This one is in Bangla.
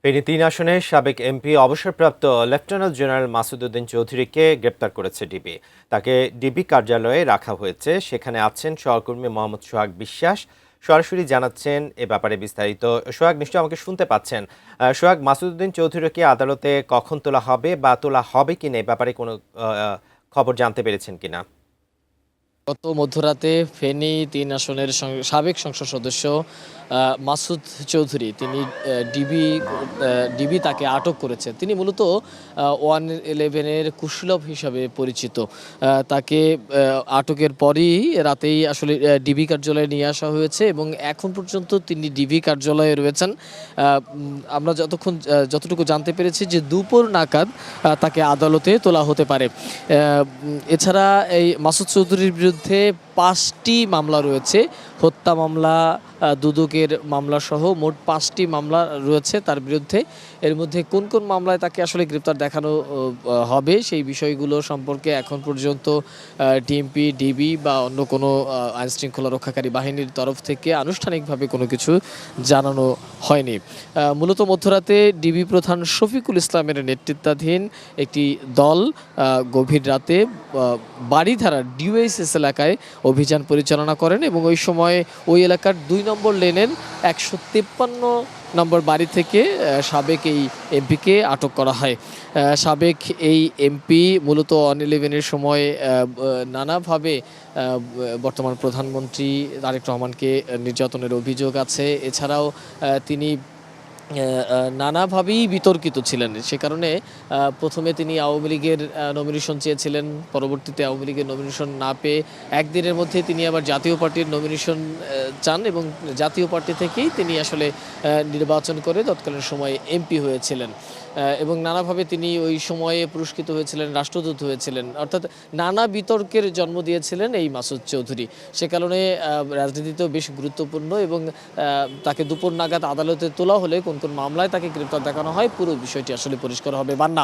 ফেনী ৩ আসনের সাবেক এমপি অবসরপ্রাপ্ত লেফটেন্যান্ট জেনারেল মাসুদ উদ্দিন চৌধুরীকে গ্রেপ্তার করেছে ডিবি। তাকে ডিবি কার্যালয়ে রাখা হয়েছে। সেখানে আছেন সহকর্মী মোহাম্মদ সোহাগ বিশ্বাস। সরাসরি জানাচ্ছেন এ ব্যাপারে বিস্তারিত। সোহাগ, নিশ্চয়ই আমাকে শুনতে পাচ্ছেন। সোহাগ, মাসুদ উদ্দিন চৌধুরীকে আদালতে কখন তোলা হবে বা তোলা হবে কিনা এ ব্যাপারে কোনো খবর জানতে পেরেছেন কিনা? গত মধ্যরাতে ফেনী ৩ আসনের সাবেক সংসদ সদস্য মাসুদ চৌধুরী তিনি ডিবি তাকে আটক করেছে। তিনি মূলত 111-এর কুশলভ হিসাবে পরিচিত। তাকে আটকের পরই রাতেই আসলে ডিবি কার্যালয়ে নিয়ে আসা হয়েছে এবং এখন পর্যন্ত তিনি ডিবি কার্যালয়ে রয়েছেন। আমরা যতটুকু জানতে পেরেছি যে দুপুর নাগাদ তাকে আদালতে তোলা হতে পারে। এছাড়া এই মাসুদ চৌধুরীর বিরুদ্ধে 5টি মামলা রয়েছে। হত্যা মামলা, দুদকের মামলা সহ মোট 5টি মামলা রয়েছে তার বিরুদ্ধে। এর মধ্যে কোন কোন মামলায় তাকে আসলে গ্রেপ্তার দেখানো হবে সেই বিষয়গুলো সম্পর্কে এখন পর্যন্ত ডিএমপি, ডিবি বা অন্য কোনো আইনশৃঙ্খলা রক্ষাকারী বাহিনীর তরফ থেকে আনুষ্ঠানিকভাবে কোনো কিছু জানানো হয়নি। মূলত মধ্যরাতে ডিবি প্রধান শফিকুল ইসলামের নেতৃত্বাধীন একটি দল গভীর রাতে বাড়িধারা ডিওএইচএস এলাকায় অভিযান পরিচালনা করেন এবং ওই সময় ওই এলাকার 2 নম্বর লেনের 153 নম্বর বাড়ি থেকে সাবেক এই এমপিকে আটক করা হয়। সাবেক এই এমপি মূলত 111-এর সময় নানাভাবে বর্তমান প্রধানমন্ত্রী তারেক রহমানকে নির্যাতনের অভিযোগ আছে। এছাড়াও তিনি নানাভাবেই বিতর্কিত ছিলেন। সে কারণে প্রথমে তিনি আওয়ামী লীগের নমিনেশন চেয়েছিলেন, পরবর্তীতে আওয়ামী লীগের নমিনেশন না পেয়ে একদিনের মধ্যে তিনি আবার জাতীয় পার্টির নমিনেশন চান এবং জাতীয় পার্টি থেকেই তিনি আসলে নির্বাচন করে তৎকালীন সময়ে এমপি হয়েছিলেন এবং নানাভাবে তিনি ওই সময়ে পুরস্কৃত হয়েছিলেন, রাষ্ট্রদূত হয়েছিলেন। অর্থাৎ নানা বিতর্কের জন্ম দিয়েছিলেন এই মাসুদ চৌধুরী। সে কারণে রাজনীতিতেও বেশ গুরুত্বপূর্ণ এবং তাকে দুপুর নাগাদ আদালতে তোলা হলে কোন কোন মামলায় তাকে গ্রেপ্তার দেখানো হয় পুরো বিষয়টি আসলে পরিষ্কার হবে। বান্না।